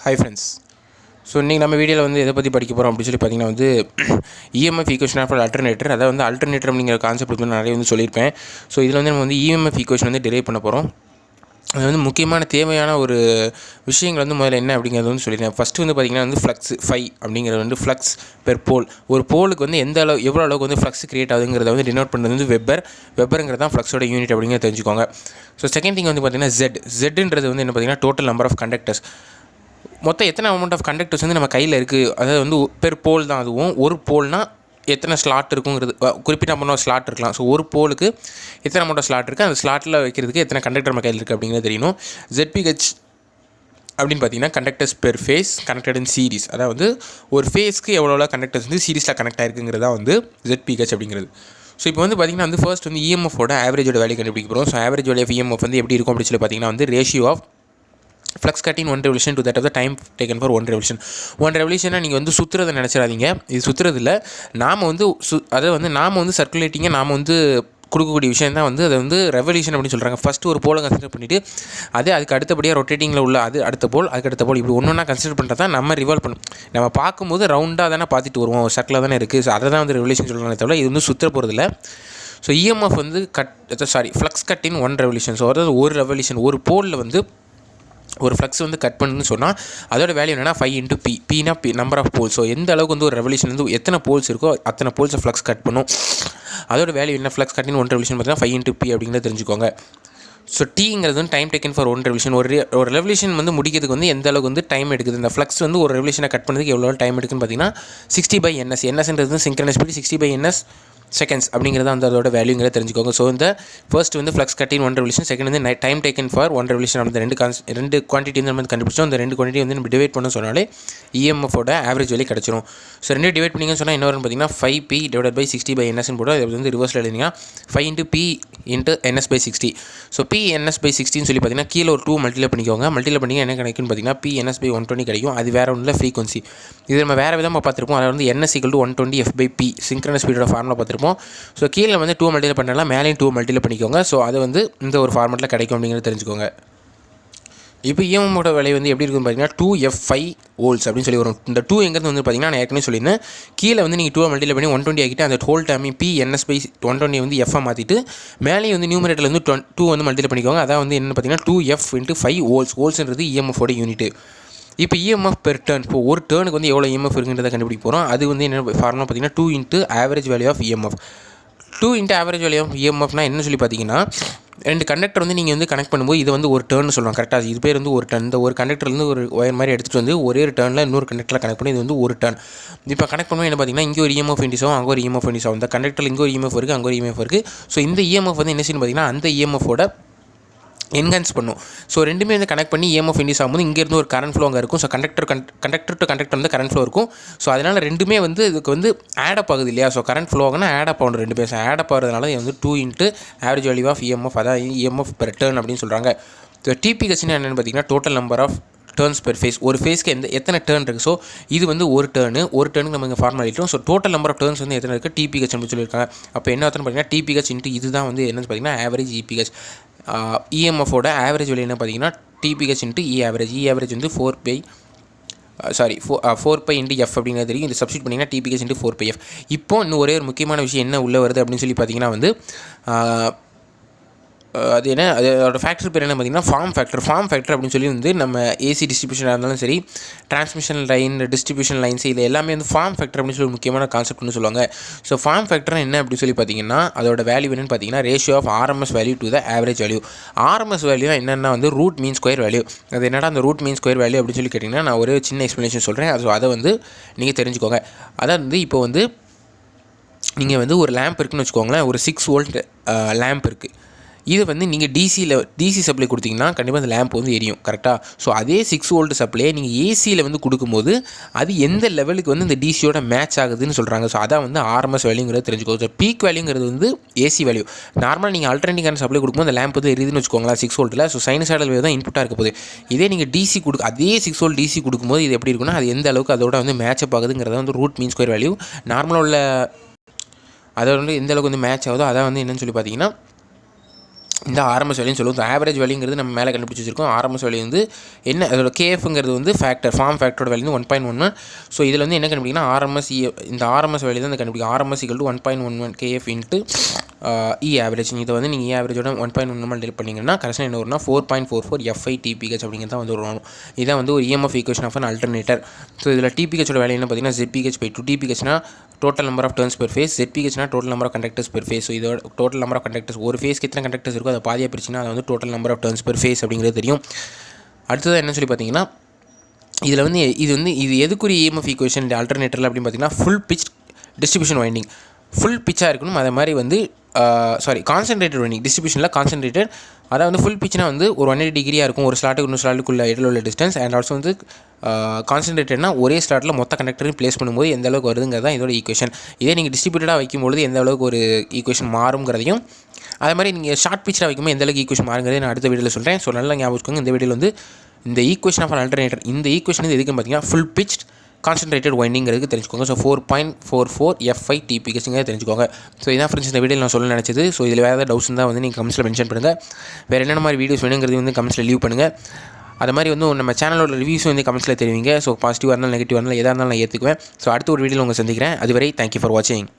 Hi friends. So இன்றைக்கி நம்ம வீடியோவில் வந்து எதை பற்றி படிக்க போகிறோம் அப்படின்னு சொல்லி பார்த்தீங்கன்னா வந்து இஎம்எஃப் ஈக்குவேஷன் ஆஃப் அல்டர்னேட்டர். அதாவது வந்து அல்டர்னேட்டர் அப்படிங்கிற கான்செப்ட் வந்து நிறைய வந்து சொல்லியிருப்பேன். ஸோ இதில் வந்து நம்ம வந்து இஎம்எஃப் ஈக்குவேஷன் வந்து டிரைவ் பண்ண போகிறோம். அது வந்து முக்கியமான தேவையான ஒரு விஷயங்கள் வந்து முதல்ல என்ன அப்படிங்கிறது வந்து சொல்லியிருக்கேன். ஃபஸ்ட்டு வந்து பார்த்திங்கன்னா வந்து ஃப்ளக்ஸ் அப்படிங்கிறது வந்து ஃப்ளக்ஸ் பெர் போல். ஒரு போலுக்கு வந்து எவ்வளோ அளவுக்கு வந்து ஃப்ளக்ஸ் கிரியேட் ஆகுதுங்கிறத வந்து டினோட் பண்ணுறது வந்து வெப்பருங்கிறது தான் ஃப்ளக்ஸோட யூனிட் அப்படிங்கிறத தெரிஞ்சுக்கோங்க. ஸோ செகண்ட் திங் வந்து பார்த்திங்கன்னா ஜெட்ன்றது வந்து என்ன பார்த்திங்கன்னா டோட்டல் நம்பர் ஆஃப் கண்டக்டர்ஸ். மொத்தம் எத்தனை அமௌண்ட் ஆஃப் கண்டக்டர்ஸ் வந்து நம்ம கையில் இருக்குது, அதாவது வந்து பெர் போல் தான். அதுவும் ஒரு போல்னால் எத்தனை ஸ்லாட் இருக்குங்கிறது குறிப்பிட்ட அமௌண்ட் ஆஃப் ஸ்லாட் இருக்கலாம். ஸோ ஒரு போலுக்கு எத்தனை அமௌண்ட் ஆஃப் ஸ்லாட் இருக்குது, அந்த ஸ்லாட்டில் வைக்கிறதுக்கு எத்தனை கண்டக்டர் நம்ம கையில் இருக்குது அப்படிங்கிறது தெரியணும். ZPH அப்படின்னு பார்த்தீங்கன்னா conductors per phase connected in series. அதாவது ஒரு ஃபேஸ்க்கு எவ்வளோ கண்டக்டர்ஸ் வந்து சீரிஸில் கனெக்ட் ஆகிருக்குங்கிறது தான் வந்து ZPH அப்படிங்கிறது. ஸோ இப்போ வந்து பார்த்திங்கன்னா வந்து ஃபர்ஸ்ட் வந்து இஎம்எஃபோட ஆவரேஜோட வேல்யூ கண்டுபிடிக்க போகிறோம். So average value of EMF வந்து எப்படி இருக்கும் அப்படின்னு சொல்லி பார்த்தீங்கன்னா வந்து ratio of flux cut in 1 revolution to that of the time taken for 1 revolution. 1 revolutionனா நீங்கள் வந்து சுற்றுறதை நினச்சிடாதீங்க. இது சுற்றுறது இல்லை. நாம் வந்து அதை வந்து நாம் வந்து சர்க்குலேட்டிங்கை நாம் வந்து கொடுக்கக்கூடிய விஷயம் தான் வந்து அதை வந்து ரெவல்யூஷன் அப்படின்னு சொல்கிறாங்க. ஃபஸ்ட்டு ஒரு போலை கன்சிடர் பண்ணிவிட்டு அதுக்கு அடுத்தபடியாக ரொட்டேட்டிங்கில் உள்ள அடுத்த போல் இப்படி ஒன்று ஒன்றா கன்சிடர் பண்ணுறது தான் நம்ம ரிவால்வ் பண்ணணும். நம்ம பார்க்கும்போது ரவுண்டாக தானே பார்த்துட்டு வருவோம், சர்க்கிளாக தானே இருக்குது. ஸோ அதை தான் வந்து ரெவல்யூஷன் சொல்கிறாங்க தவிர இது வந்து சுற்ற போகிறதில்ல. ஸோ இஎம்எஃப் வந்து flux cut in 1 revolution. So அதாவது ஒரு ரெவல்யூஷன் ஒரு போலில் வந்து ஒரு ஃப்ளக்ஸ் வந்து கட் பண்ணுன்னு சொன்னால் அதோட வேல்யூ என்னென்னா 5 into P. Pனா நம்பர் ஆஃப் போல்ஸ். ஸோ எந்த அளவுக்கு வந்து ஒரு ரெவல்யூஷன் வந்து எத்தனை போல்ஸ் இருக்கோ அத்தனை போல்ஸை ஃப்ளக்ஸ் கட் பண்ணும். அதோட வேல்யூ என்ன, ஃப்ளக்ஸ் கட் இன் 1 revolution பார்த்தீங்கன்னா 5 into P அப்படிங்கிறத தெரிஞ்சுக்கோங்க. ஸோ டீங்கிறது வந்து டைம் டேக்கன் ஃபார் 1 revolution. ஒரு ரெவல்யூஷன் வந்து முடிக்கிறதுக்கு வந்து எந்த அளவுக்கு வந்து டைம் எடுக்குது, இந்த ஃப்ளக்ஸ் வந்து ஒரு ரெவல்யூஷனை கட் பண்ணுறதுக்கு எவ்வளோ டைம் எடுக்குன்னு பார்த்தீங்கன்னா 60/ns. NSன்றது வந்து சிங்க்ரனஸ் ஸ்பீட், 60/ns செகண்ட்ஸ் அப்படிங்கிறத வந்து அதோட வேல்யூங்கிறத தெரிஞ்சுக்கோங்க. ஸோ இந்த ஃபர்ஸ்ட் வந்து flux cut in 1 revolution, second வந்து டைம் டேக்கன் ஃபார் 1 revolution. அந்த ரெண்டு குவான்டிட்டி வந்து நம்ம கண்டுபிடிச்சோம். அந்த ரெண்டு குவான்டிட்டி வந்து நம்ம டிவைட் பண்ண சொன்னாலே இஎம்எஃபோட ஆவரேஜ் வேல்யூ கிடச்சிரும். ஸோ ரெண்டு டிவைட் பண்ணிங்கன்னு சொன்னால் என்ன வரும்னு பார்த்தீங்கன்னா 5P / 60/ns போட்டு அது வந்து ரிவர்ஸில் எழுதிங்கன்னா 5 into P into ns/60. So P/ns/60 சொல்லி பார்த்தீங்கன்னா கீழே ஒரு 2 மல்டிப்ளை பண்ணிக்கோங்க. மல்டிப்ளை பண்ணிங்க என்ன கிடைக்குன்னு பார்த்தீங்கன்னா P/ns/120 கிடைக்கும். அது வேறு ஒன்றில் ஃப்ரீக்வன்சி. இது நம்ம வேறு விதமாக பார்த்துருப்போம். அதை வந்து ns = 120 f/p சிங்க்ரனஸ் ஸ்பீடோட ஃபார்முலா பார்த்துருப்போம். ஸோ கீழே வந்து 2 மல்டிப்ளை பண்ணலாம், மேலேயும் 2 மல்டிப்ளை பண்ணிக்கோங்க. ஸோ அது வந்து இந்த ஒரு ஃபார்மெட்டில் கிடைக்கும் அப்படிங்கிறத தெரிஞ்சுக்கோங்க. இப்போ இஎம்எஃபோட விலை வந்து எப்படி இருக்குன்னு பார்த்தீங்கன்னா 2f5 volts அப்படின்னு சொல்லி வரும். இந்த 2 எங்கிறது வந்து பார்த்தீங்கன்னா நான் ஏற்கனவே சொல்லியிருந்தேன். கீழே வந்து நீங்கள் 2 மல்டிப்ளை பண்ணி 120 ஆக்கிட்டு அந்த ஹோல் டைம் P/ns/120 வந்து f மாற்றிட்டு மேலேயும் வந்து நியூமரேட்டரில் வந்து 2 வந்து மல்டிப்ளை பண்ணிக்கோங்க. அதான் வந்து என்னென்னு பார்த்தீங்கன்னா 2f × 5 volts. வோல்ட்ஸ்ன்றது இஎம்எஃபோட யூனிட். இப்போ இஎம்எஃப் பெர் டர்ன், இப்போ ஒரு டர்னுக்கு வந்து எவ்வளோ இஎம்எஃப் இருக்குன்றதை கண்டுபிடிக்க போகிறோம். அது வந்து என்ன ஃபார்முலா பார்த்தீங்கன்னா 2 × average value of EMF. 2 × average value of இஎம்எஃப்னா என்ன சொல்லி பார்த்தீங்கன்னா, ரெண்டு கண்டக்டர் வந்து நீங்கள் வந்து கனெக்ட் பண்ணும்போது இது வந்து ஒரு டர்ன் சொல்லுவாங்க. கரெக்டாக இது பேர் வந்து ஒரு டர்ன். இந்த ஒரு கண்டக்டர்லேருந்து ஒரு ஒயர் மாதிரி எடுத்துகிட்டு வந்து ஒரே ஒரு டர்னில் இன்னொரு கண்டக்டரில் கனெக்ட் பண்ணி இது வந்து ஒரு டர்ன். இப்போ கனெக்ட் பண்ணும்போது என்ன பார்த்தீங்கன்னா இங்கே ஒரு இஎம்எஃப் இண்டிஸ் ஆகும், அங்கே ஒரு இஎம்எஃப் இண்டிஸ் ஆகும். இந்த கண்டக்டரில் இங்கே ஒரு இஎம்எஃப் இருக்குது, அங்கே ஒரு இஎம்எஃப் இருக்குது. ஸோ இந்த இஎம்எஃப் வந்து என்ன செய்யணும் பார்த்தீங்கன்னா அந்த இஎம்எஃபோட என்ஹான்ஸ் பண்ணும். ஸோ ரெண்டுமே வந்து கனெக்ட் பண்ணி இஎம்எஃப் இண்டிஸ் ஆகும்போது இங்கேருந்து ஒரு கரண்ட் ஃப்ளோ அங்கே இருக்கும். ஸோ கண்டக்டர் டு கண்டக்டர் வந்து கரண்ட் ஃப்ளோ இருக்கும். ஸோ அதனால் ரெண்டுமே வந்து இதுக்கு வந்து ஆடப் ஆகுது இல்லையா. ஸோ கரண்ட் ஃப்ளோ ஆகுனா ஆடப் ஆகணும் ரெண்டு பேர். ஆடப் ஆகிறதுனால இது வந்து 2 × ஆவரேஜ் வேல்யூ ஆஃப் இஎம்எஃப், அதான் இஎம்எஃப் பெர் டர்ன் அப்படின்னு சொல்கிறாங்க. ஸோ டிபிஹெச்னா என்னென்னு பார்த்தீங்கன்னா total number of turns per phase. ஒரு ஃபேஸ்க்கு எத்தனை டர்ன் இருக்குது. ஸோ இது வந்து ஒரு டர்னுக்கு நம்ம இங்கே ஃபார்முலா எழுதிட்டோம். So total number of turns வந்து எத்தனை இருக்குது டிபிஹெச் அப்படின்னு சொல்லியிருக்காங்க. அப்போ என்ன அர்த்தம் பார்த்தீங்கன்னா டிபிஹெச் × இதுதான் வந்து என்னென்னு பார்த்தீங்கன்னா ஆவரேஜ் இபிஹெச். இஎம்எஃபோட ஆவரேஜ் வேல்யூ என்ன பார்த்தீங்கன்னா டிபிஹெச் × இ ஆவரேஜ் வந்து 4π × f அப்படிங்கிறது தெரியும். இது சப்ஸ்டிட் பண்ணிங்கன்னா டிபிஹெச் × 4πf. இப்போ இன்னும் ஒரே ஒரு முக்கியமான விஷயம் என்ன உள்ளே வருது அப்படின்னு சொல்லி பார்த்தீங்கன்னா வந்து அது என்ன, அதோட ஃபேக்டர் பேர் என்ன பார்த்தீங்கன்னா ஃபார்ம் ஃபேக்டர் அப்படின்னு சொல்லி வந்து நம்ம ஏசி டிஸ்ட்ரிபியூஷனாக இருந்தாலும் சரி, டிரான்ஸ்மிஷன் லைன், டிஸ்ட்ரிபியூஷன் லைன்ஸ், இது எல்லாமே வந்து ஃபார்ம் ஃபேக்டர் அப்படின்னு சொல்லி முக்கியமான கான்செப்ட்னு சொல்லுவாங்க. ஸோ ஃபார்ம் ஃபேக்டர் என்ன அப்படின்னு சொல்லி பார்த்தீங்கன்னா அதோட வேல்யூ என்னென்னு பார்த்தீங்கன்னா ratio of RMS value to the average value. RMS வேல்யூனா என்னென்னா வந்து ரூட் மீன் ஸ்கொயர் வேல்யூ. அது என்னடா அந்த ரூட் மீன் ஸ்கொயர் வேல்யூ அப்படின்னு சொல்லி கேட்டிங்கன்னா நான் ஒரு சின்ன எக்ஸ்ப்ளனேஷன் சொல்கிறேன். அதை வந்து நீங்கள் தெரிஞ்சுக்கோங்க. அதாவது வந்து இப்போ வந்து நீங்கள் வந்து ஒரு லேம்ப் இருக்குதுன்னு வச்சுக்கோங்களேன். ஒரு 6 volt லேம்ப் இருக்குது. இது வந்து நீங்கள் டிசி சப்ளை கொடுத்தீங்கன்னா கண்டிப்பாக அந்த லேம்ப் வந்து எரியும். கரெக்டாக. ஸோ அதே 6 volt சப்ளையை நீங்கள் ஏசியில் வந்து கொடுக்கும்போது அது எந்த லெவலுக்கு வந்து இந்த டிசியோட மேட்ச் ஆகுதுன்னு சொல்கிறாங்க. ஸோ அதான் வந்து ஆர்எம்எஸ் வேல்யூங்கிறது தெரிஞ்சுக்கோ. ஸோ பீக் வேல்யூங்கிறது வந்து ஏசி வேல்யூ. நார்மலாக நீங்கள் ஆல்டர்னேட்டிவ் கரண்ட் சப்ளை கொடுக்கும்போது அந்த லேம்ப் வந்து எரியுதுன்னு வச்சுக்கோங்களேன் 6 voltல. ஸோ சைனசாய்டல் வேவ் தான் இன்புட்டாக இருக்க போகுது. இதே நீங்கள் அதே 6 volt டிசி கொடுக்கும்போது இது எப்படி இருக்குன்னா அது எந்த அளவுக்கு அதோட வந்து மேட்சப் ஆகுதுங்கிறத வந்து ரூட் மீன் ஸ்கொயர் வேல்யூ. நார்மலாக உள்ள அதோட வந்து எந்த அளவுக்கு வந்து மேட்ச் ஆகுதோ அதான் வந்து என்னன்னு சொல்லி பார்த்தீங்கன்னா இந்த ஆர்எம்எஸ் வேல்யூன்னு சொல்லுவோம். ஆவரேஜ் வேல்யூங்கிறது நம்ம மேலே கண்டுபிடிச்சி வச்சிருக்கோம். ஆர்எம்எஸ் வேல்யூ வந்து என்ன, அதோட கேஎஃப்ங்கிறது வந்து ஃபார்ம் ஃபேக்டரோட வேல்யூ வந்து 1.11. ஸோ இதில் வந்து என்ன கண்டுபிடிக்கணும், ஆர்எம்எஸ் இந்த ஆர்எம்எஸ் வேல்யூ தான் கண்டுபிடிக்கும். RMS = 1.11 KF into average. இதை வந்து நீங்கள் ஆவரேஜோட 1.11 டெலிட் பண்ணிங்கன்னா கரெக்டாக என்ன வரும்னா 4.44 FI TPH அப்படிங்கிறது தான் வந்து வரும். இதான் வந்து ஒரு EMF equation of an alternator. So இதில் TPHோட வேல்யூ என்ன பார்த்தீங்கன்னா ZPH/2. TPHனா total number of turns per phase, ZPHனா total number of conductors per phase. So இதோட டோட்டல் நம்பர் ஆஃப் கண்டக்டர்ஸ், ஒரு ஃபேஸ்க்கு எத்தனை கண்டக்டர்ஸ் இருக்கோ அதை பாதியாக பிரிச்சுன்னா அது வந்து total number of turns per phase அப்படிங்கிறது தெரியும். அடுத்தது என்ன சொல்லி பார்த்தீங்கன்னா, இதில் வந்து இது எதுக்குரிய EMF ஈக்குவேஷன் இந்த அல்டர்னேட்டரில் அப்படின்னு பார்த்தீங்கன்னா full pitch distribution winding. Full பிச்சாக இருக்கணும். அதே மாதிரி வந்து கான்சன்ட்ரேட்டட் வைண்டிங், டிஸ்ட்ரிபியூஷனில் கான்சன்ட்ரேட்டட். அதாவது வந்து ஃபுல் பிச்னா வந்து ஒரு 180 டிகிரியாக இருக்கும் ஒரு ஸ்லாட்டுக்கு இன்னொரு ஸ்லாட்டுக்குள்ள இடையில உள்ள டிஸ்டன்ஸ். அண்ட் ஆல்சோ வந்து கான்சன்ட்ரேட்டட்னா ஒரே ஸ்லாட்டில் மொத்த கண்டக்டரையும் ப்ளேஸ் பண்ணும்போது எந்த அளவுக்கு வருதுங்கிறது தான் இதோட ஈக்குவேஷன். இதே நீங்கள் டிஸ்ட்ரிபியூட்டடாக வைக்கும்போது எந்த அளவுக்கு ஒரு ஈக்குவேஷன் மாறுங்கிறதையும், அதே மாதிரி நீங்கள் ஷார்ட் பிச்சில் வைக்கும்போது எந்த அளவுக்கு ஈக்குவேஷன் மாறுங்கிறதை நான் அடுத்த வீடியோவில் சொல்கிறேன். ஸோ நல்லா ஞாபகம் வச்சுக்கோங்க. இந்த வீடியோவில் வந்து இந்த ஈக்குவேஷன் ஆஃப் அல்டர்னேட்டர், இந்த ஈக்குவேஷன் வந்து எதுக்குன்னு பார்த்தீங்கன்னா ஃபுல் பிச் கான்சன்ட்ரேட்டட் வைண்டிங்கிறது தெரிஞ்சுக்கோங்க. ஸோ 4.44 FI TPHங்கிறது தெரிஞ்சுக்கோங்க. ஸோ இதான் ஃப்ரெண்ட்ஸ் இந்த வீடியோவில் நான் சொல்ல நினச்சது. ஸோ இதில் வேறு ஏதாவது டவுட்ஸ் இருந்தால் வந்து நீங்கள் கமெண்ட்ஸில் மென்ஷன் பண்ணுங்கள். வேறு என்னென்ன மாதிரி வீடியோஸ் வேணுங்கிறது வந்து கமெண்ட்ஸில் லீவ் பண்ணுங்கள். அது மாதிரி வந்து நம்ம சேனலோட ரிவ்யூஸும் வந்து கமெண்ட்ஸில் தெரிவிங்க. ஸோ பாசிட்டிவாக இருந்தாலும் நெகட்டிவாக இருந்தாலும் எதாக இருந்தாலும் நான் ஏற்றுக்குவேன். ஸோ அடுத்த ஒரு வீடியோவில் உங்களை சந்திக்கிறேன். அதுவரை தேங்க்யூ ஃபார் வாட்சிங்.